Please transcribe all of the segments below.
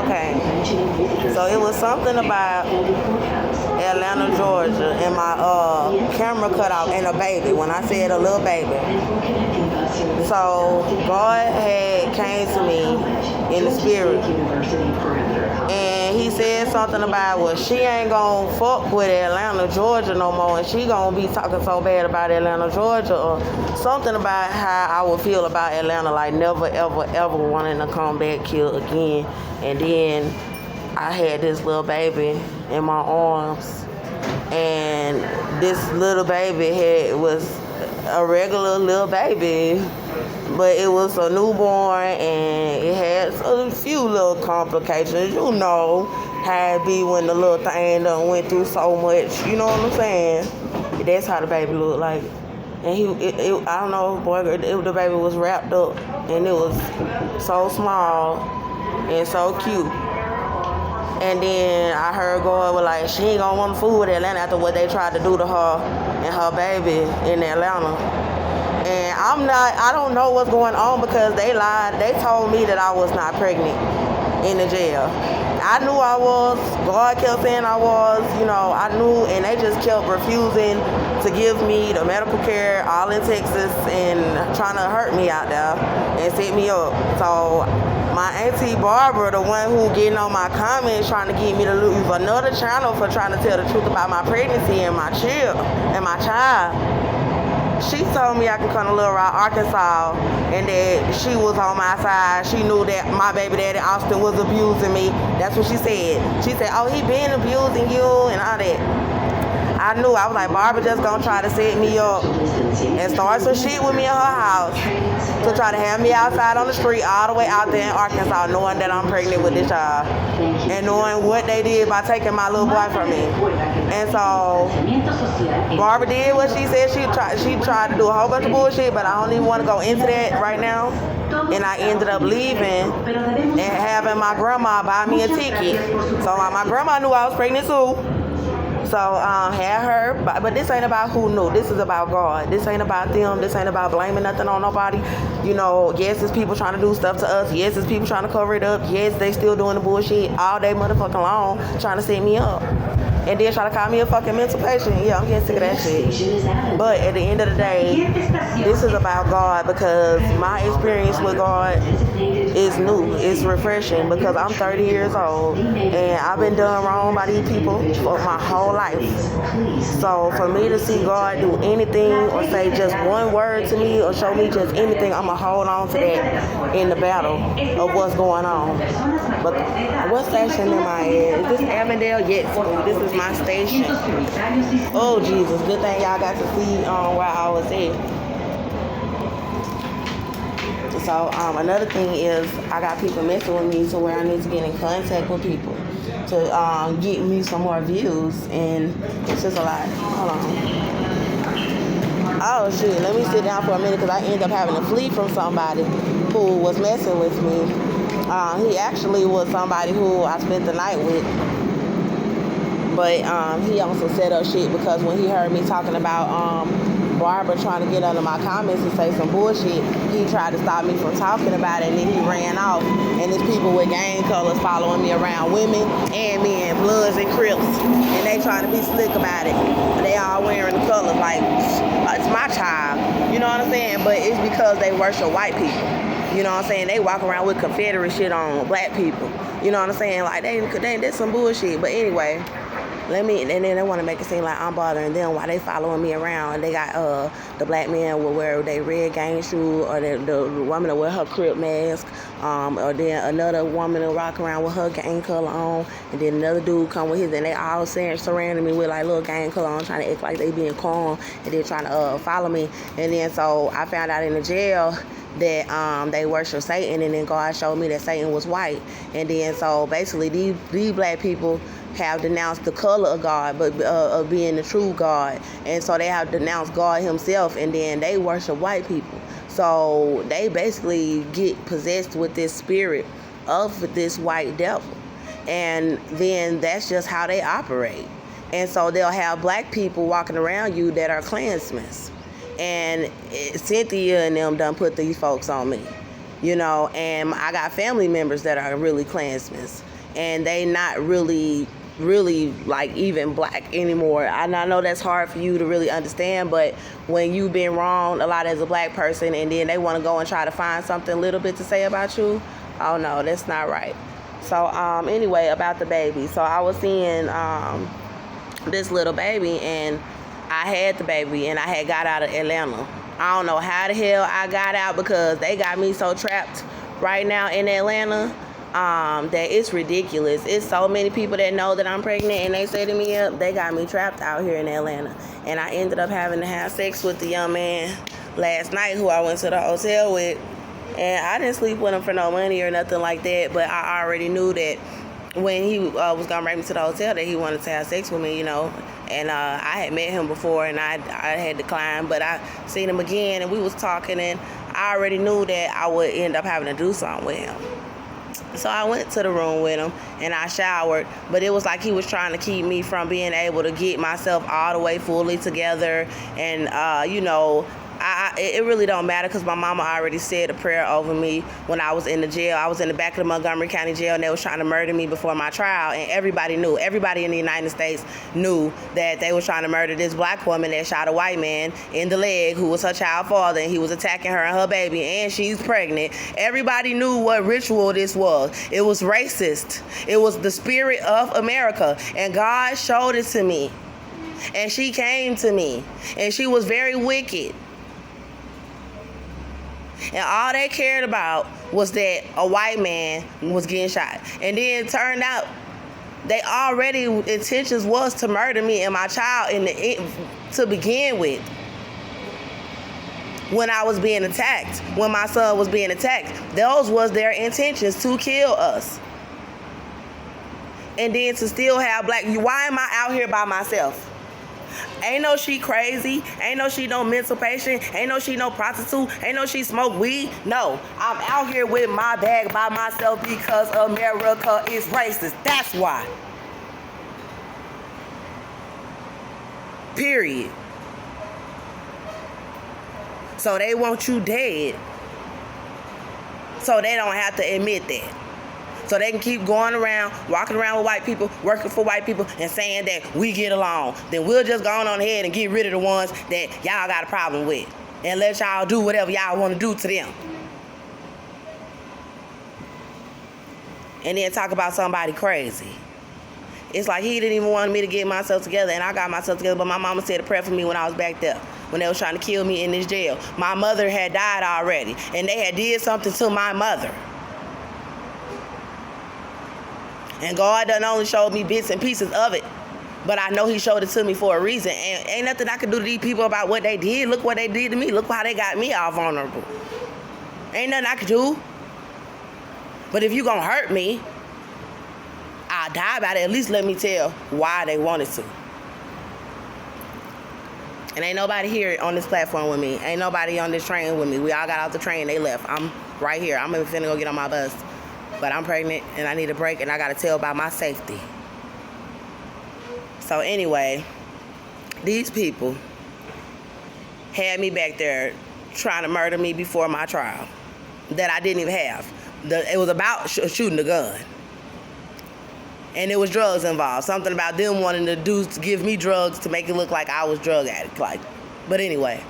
Okay. So it was something about Atlanta, Georgia, and my camera cut off, and a baby. When I said a little baby. So God had came to me in the spirit, and he said something about, well, she ain't gonna fuck with Atlanta, Georgia no more, and she gonna be talking so bad about Atlanta, Georgia, or something about how I would feel about Atlanta, like never, ever, ever wanting to come back here again. And then I had this little baby in my arms, and this little baby was a regular little baby, but it was a newborn, and it had a few little complications. You know how it be when the little thing done went through so much. You know what I'm saying? That's how the baby looked like. And I don't know, boy, the baby was wrapped up, and it was so small and so cute. And then I heard God was like, she ain't gonna want to fool with Atlanta after what they tried to do to her and her baby in Atlanta. And I don't know what's going on, because they lied. They told me that I was not pregnant in the jail. I knew I was. God kept saying I was, I knew, and they just kept refusing to give me the medical care, all in Texas, and trying to hurt me out there and set me up. So my auntie Barbara, the one who getting on my comments, trying to get me to use another channel for trying to tell the truth about my pregnancy and my child. She told me I could come to Little Rock, Arkansas, and that she was on my side. She knew that my baby daddy, Austin, was abusing me. That's what she said. She said, oh, he been abusing you and all that. I knew. I was like, Barbara just gonna try to set me up and start some shit with me in her house to try to have me outside on the street all the way out there in Arkansas, knowing that I'm pregnant with this child and knowing what they did by taking my little boy from me. And so Barbara did what she said. She tried to do a whole bunch of bullshit, but I don't even want to go into that right now. And I ended up leaving and having my grandma buy me a ticket. So my grandma knew I was pregnant too. So had her, but this ain't about who knew. This is about God. This ain't about them. This ain't about blaming nothing on nobody. Yes, it's people trying to do stuff to us. Yes, it's people trying to cover it up. Yes, they still doing the bullshit all day motherfucking long, trying to set me up. And then try to call me a fucking mental patient. Yeah, I'm getting sick of that shit. But at the end of the day, this is about God, because my experience with God is new. It's refreshing, because I'm 30 years old and I've been done wrong by these people for my whole life. So for me to see God do anything or say just one word to me or show me just anything, I'm going to hold on to that in the battle of what's going on. But what station am I at? Is this Avondale? Yes, this is my station. Oh Jesus, good thing y'all got to see where I was at. So another thing is I got people messing with me to where I need to get in contact with people to get me some more views, and it's just a lot. Hold on. Oh shit, let me sit down for a minute, because I ended up having to flee from somebody who was messing with me. He actually was somebody who I spent the night with. But he also set up shit, because when he heard me talking about Barbara trying to get under my comments and say some bullshit, he tried to stop me from talking about it, and then he ran off. And there's people with gang colors following me around, women and men, Bloods and Crips, and they trying to be slick about it. They all wearing the colors like it's my child. You know what I'm saying? But it's because they worship white people. You know what I'm saying? They walk around with Confederate shit on black people. You know what I'm saying? Like, that's some bullshit. But anyway, and then they want to make it seem like I'm bothering them while they following me around. And they got the black man will wear their red gang shoe, or the woman will wear her Crip mask, or then another woman will rock around with her gang color on, and then another dude come with his, and they all surrounding me with like little gang color on, trying to act like they being calm, and then trying to follow me. And then so I found out in the jail that they worship Satan, and then God showed me that Satan was white. And then so basically these black people have denounced the color of God, but of being the true God, and so they have denounced God himself, and then they worship white people. So they basically get possessed with this spirit of this white devil, and then that's just how they operate. And so they'll have black people walking around you that are Klansmen. And Cynthia and them done put these folks on me. you know, and I got family members that are really Klansmen, and they not really like even black anymore. And I know that's hard for you to really understand, but when you've been wronged a lot as a black person and then they want to go and try to find something a little bit to say about you, oh no, that's not right. So anyway, about the baby. So I was seeing this little baby, and I had the baby, and I had got out of Atlanta. I don't know how the hell I got out, because they got me so trapped right now in Atlanta that it's ridiculous. It's so many people that know that I'm pregnant, and they say to me, they got me trapped out here in Atlanta. And I ended up having to have sex with the young man last night who I went to the hotel with. And I didn't sleep with him for no money or nothing like that, but I already knew that when he was going to bring me to the hotel that he wanted to have sex with me, you know. And I had met him before, and I had declined, but I seen him again, and we was talking, and I already knew that I would end up having to do something with him. So I went to the room with him, and I showered, but it was like he was trying to keep me from being able to get myself all the way fully together. And, you know, it really don't matter, because my mama already said a prayer over me when I was in the jail. I was in the back of the Montgomery County Jail, and they was trying to murder me before my trial, and everybody knew. Everybody in the United States knew that they was trying to murder this black woman that shot a white man in the leg who was her child father, and he was attacking her and her baby, and she's pregnant. Everybody knew what ritual this was. It was racist. It was the spirit of America, and God showed it to me, and she came to me, and she was very wicked. And all they cared about was that a white man was getting shot. And then it turned out they already intentions was to murder me and my child to begin with. When I was being attacked, when my son was being attacked, those was their intentions, to kill us. And then to still have black, why am I out here by myself? Ain't no she crazy. Ain't no she no mental patient. Ain't no she no prostitute. Ain't no she smoke weed. No, I'm out here with my bag by myself because America is racist. That's why. Period. So they want you dead, so they don't have to admit that. So they can keep going around, walking around with white people, working for white people, and saying that we get along. Then we'll just go on ahead and get rid of the ones that y'all got a problem with, and let y'all do whatever y'all want to do to them. And then talk about somebody crazy. It's like he didn't even want me to get myself together, and I got myself together, but my mama said a prayer for me when I was back there, when they was trying to kill me in this jail. My mother had died already, and they had did something to my mother. And God done only showed me bits and pieces of it, but I know he showed it to me for a reason. And ain't nothing I can do to these people about what they did. Look what they did to me. Look how they got me all vulnerable. Ain't nothing I can do. But if you gonna hurt me, I'll die about it. At least let me tell why they wanted to. And ain't nobody here on this platform with me. Ain't nobody on this train with me. We all got off the train, they left. I'm right here. I'm even finna go get on my bus. But I'm pregnant, and I need a break, and I got to tell about my safety. So anyway, these people had me back there trying to murder me before my trial that I didn't even have. It was about shooting the gun. And there was drugs involved. Something about them wanting to give me drugs to make it look like I was drug addict. But anyway.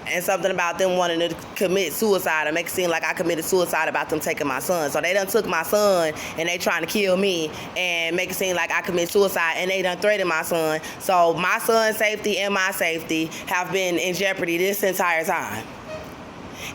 And something about them wanting to commit suicide or make it seem like I committed suicide about them taking my son. So they done took my son, and they trying to kill me and make it seem like I commit suicide, and they done threatened my son. So my son's safety and my safety have been in jeopardy this entire time.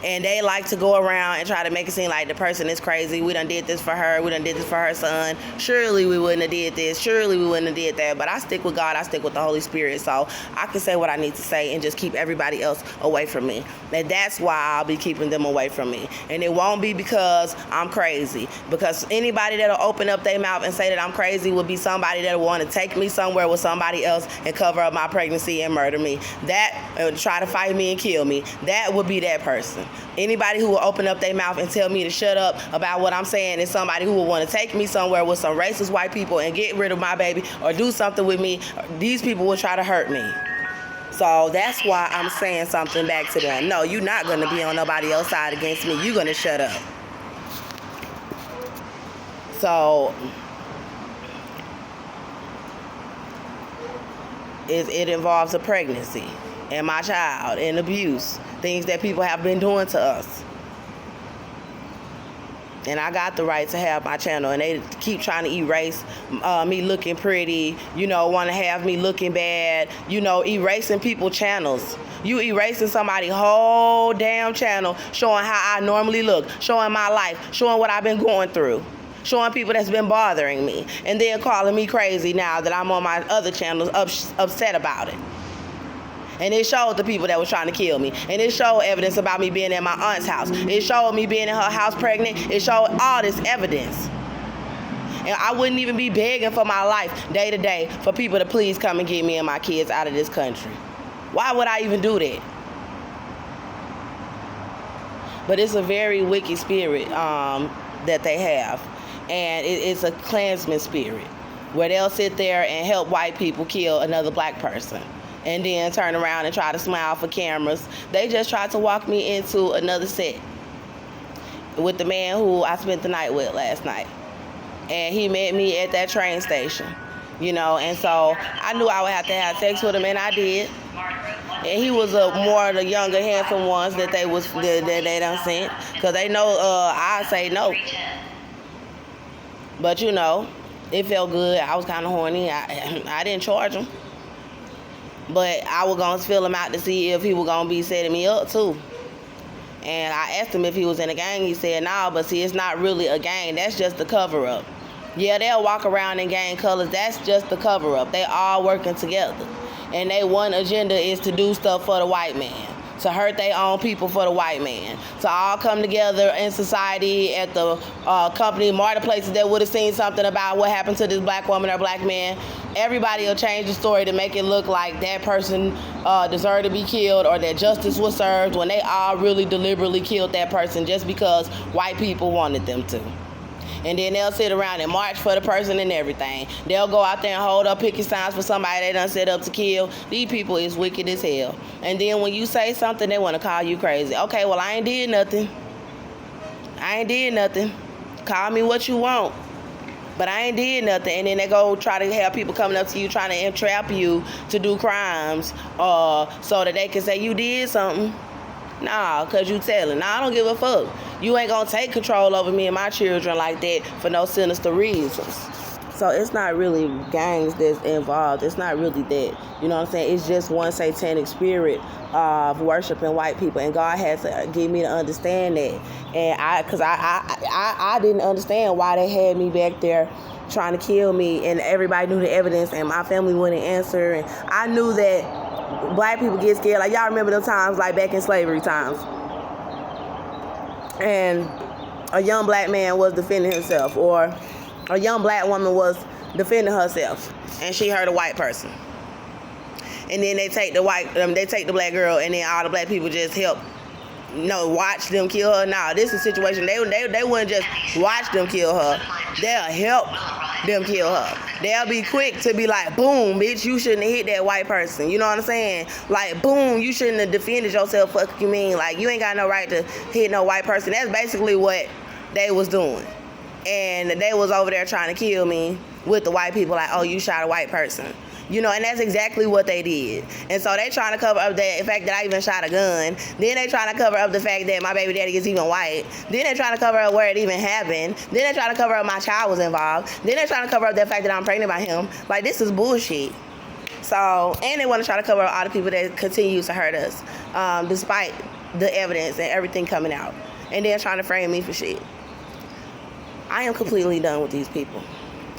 And they like to go around and try to make it seem like the person is crazy. We done did this for her. We done did this for her son. Surely we wouldn't have did this. Surely we wouldn't have did that. But I stick with God. I stick with the Holy Spirit. So I can say what I need to say and just keep everybody else away from me. And that's why I'll be keeping them away from me. And it won't be because I'm crazy. Because anybody that'll open up their mouth and say that I'm crazy will be somebody that'll want to take me somewhere with somebody else and cover up my pregnancy and murder me. That, try to fight me and kill me. That would be that person. Anybody who will open up their mouth and tell me to shut up about what I'm saying is somebody who will want to take me somewhere with some racist white people and get rid of my baby or do something with me. These people will try to hurt me. So that's why I'm saying something back to them. No, you're not going to be on nobody else's side against me. You're going to shut up. So it involves a pregnancy and my child and abuse, things that people have been doing to us. And I got the right to have my channel, and they keep trying to erase me looking pretty, want to have me looking bad, erasing people's channels. You erasing somebody's whole damn channel, showing how I normally look, showing my life, showing what I've been going through, showing people that's been bothering me, and then calling me crazy now that I'm on my other channels upset about it. And it showed the people that was trying to kill me. And it showed evidence about me being at my aunt's house. It showed me being in her house pregnant. It showed all this evidence. And I wouldn't even be begging for my life day to day for people to please come and get me and my kids out of this country. Why would I even do that? But it's a very wicked spirit that they have. And it's a Klansman spirit where they'll sit there and help white people kill another black person, and then turn around and try to smile for cameras. They just tried to walk me into another set with the man who I spent the night with last night. And he met me at that train station, and so I knew I would have to have sex with him, and I did. And he was more of the younger, handsome ones that they done sent, because they know I say no. But it felt good. I was kind of horny. I didn't charge him. But I was going to fill him out to see if he was going to be setting me up, too. And I asked him if he was in a gang. He said, no, but see, it's not really a gang. That's just the cover-up. Yeah, they'll walk around in gang colors. That's just the cover-up. They all working together. And their one agenda is to do stuff for the white man, to hurt their own people for the white man, to all come together in society at the company marketplaces that would have seen something about what happened to this black woman or black man. Everybody will change the story to make it look like that person deserved to be killed or that justice was served, when they all really deliberately killed that person just because white people wanted them to. And then they'll sit around and march for the person and everything. They'll go out there and hold up picket signs for somebody they done set up to kill. These people is wicked as hell. And then when you say something, they want to call you crazy. Okay, well, I ain't did nothing. Call me what you want. But I ain't did nothing. And then they go try to have people coming up to you trying to entrap you to do crimes so that they can say you did something. Nah, because you telling. Nah, I don't give a fuck. You ain't going to take control over me and my children like that for no sinister reasons. So it's not really gangs that's involved. It's not really that. You know what I'm saying? It's just one satanic spirit of worshiping white people. And God had to get me to understand that. And I didn't understand why they had me back there trying to kill me, and everybody knew the evidence, and my family wouldn't answer. And I knew that black people get scared. Like, y'all remember them times, like back in slavery times, and a young black man was defending himself, or a young black woman was defending herself, and she hurt a white person, and then they take the black girl, and then all the black people just help watch them kill her. Nah, this is a situation they wouldn't just watch them kill her. They'll help them kill her. They'll be quick to be like, boom, bitch, you shouldn't have hit that white person. You know what I'm saying? Like, boom, you shouldn't have defended yourself. Fuck you mean? Like, you ain't got no right to hit no white person. That's basically what they was doing. And they was over there trying to kill me with the white people, like, oh, you shot a white person. And that's exactly what they did. And so they trying to cover up the fact that I even shot a gun. Then they trying to cover up the fact that my baby daddy is even white. Then they trying to cover up where it even happened. Then they trying to cover up my child was involved. Then they trying to cover up the fact that I'm pregnant by him. Like, this is bullshit. So, and they want to try to cover up all the people that continue to hurt us, despite the evidence and everything coming out. And then trying to frame me for shit. I am completely done with these people.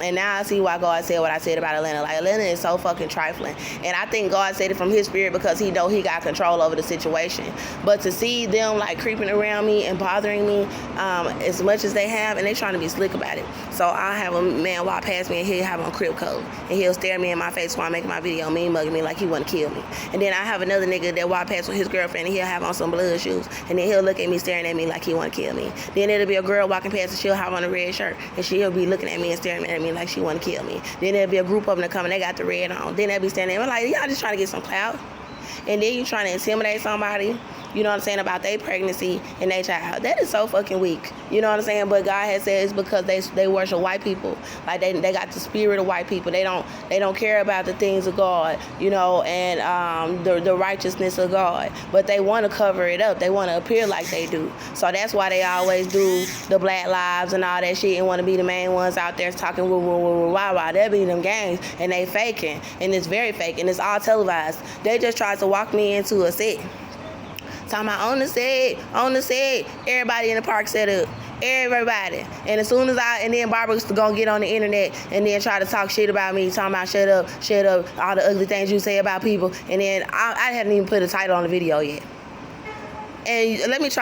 And now I see why God said what I said about Atlanta. Like, Atlanta is so fucking trifling. And I think God said it from his spirit because he know he got control over the situation. But to see them, like, creeping around me and bothering me as much as they have, and they trying to be slick about it. So I'll have a man walk past me and he'll have on crib code. And he'll stare me in my face while I'm making my video, mean mugging me like he want to kill me. And then I have another nigga that walk past with his girlfriend and he'll have on some blood shoes. And then he'll look at me staring at me like he want to kill me. Then it'll be a girl walking past and she'll have on a red shirt. And she'll be looking at me and staring at me like she want to kill me. Then there'll be a group of them that come and they got the red on. Then they'll be standing there like, y'all just trying to get some clout. and then you trying to intimidate somebody, you know what I'm saying, about their pregnancy and their child. That is so fucking weak. You know what I'm saying? But God has said it's because they worship white people. Like they got the spirit of white people. They don't care about the things of God, you know, and the righteousness of God. But they want to cover it up. They want to appear like they do. So that's why they always do the Black Lives and all that shit and want to be the main ones out there talking wah. They be them gangs and they faking, and it's very fake, and it's all televised. They just tried to walk me into a set. Talking about on the set, everybody in the park set up. Everybody. And as soon as and then Barbara's gonna get on the internet and then try to talk shit about me, talking about shut up, all the ugly things you say about people. And then I hadn't even put a title on the video yet. And let me try.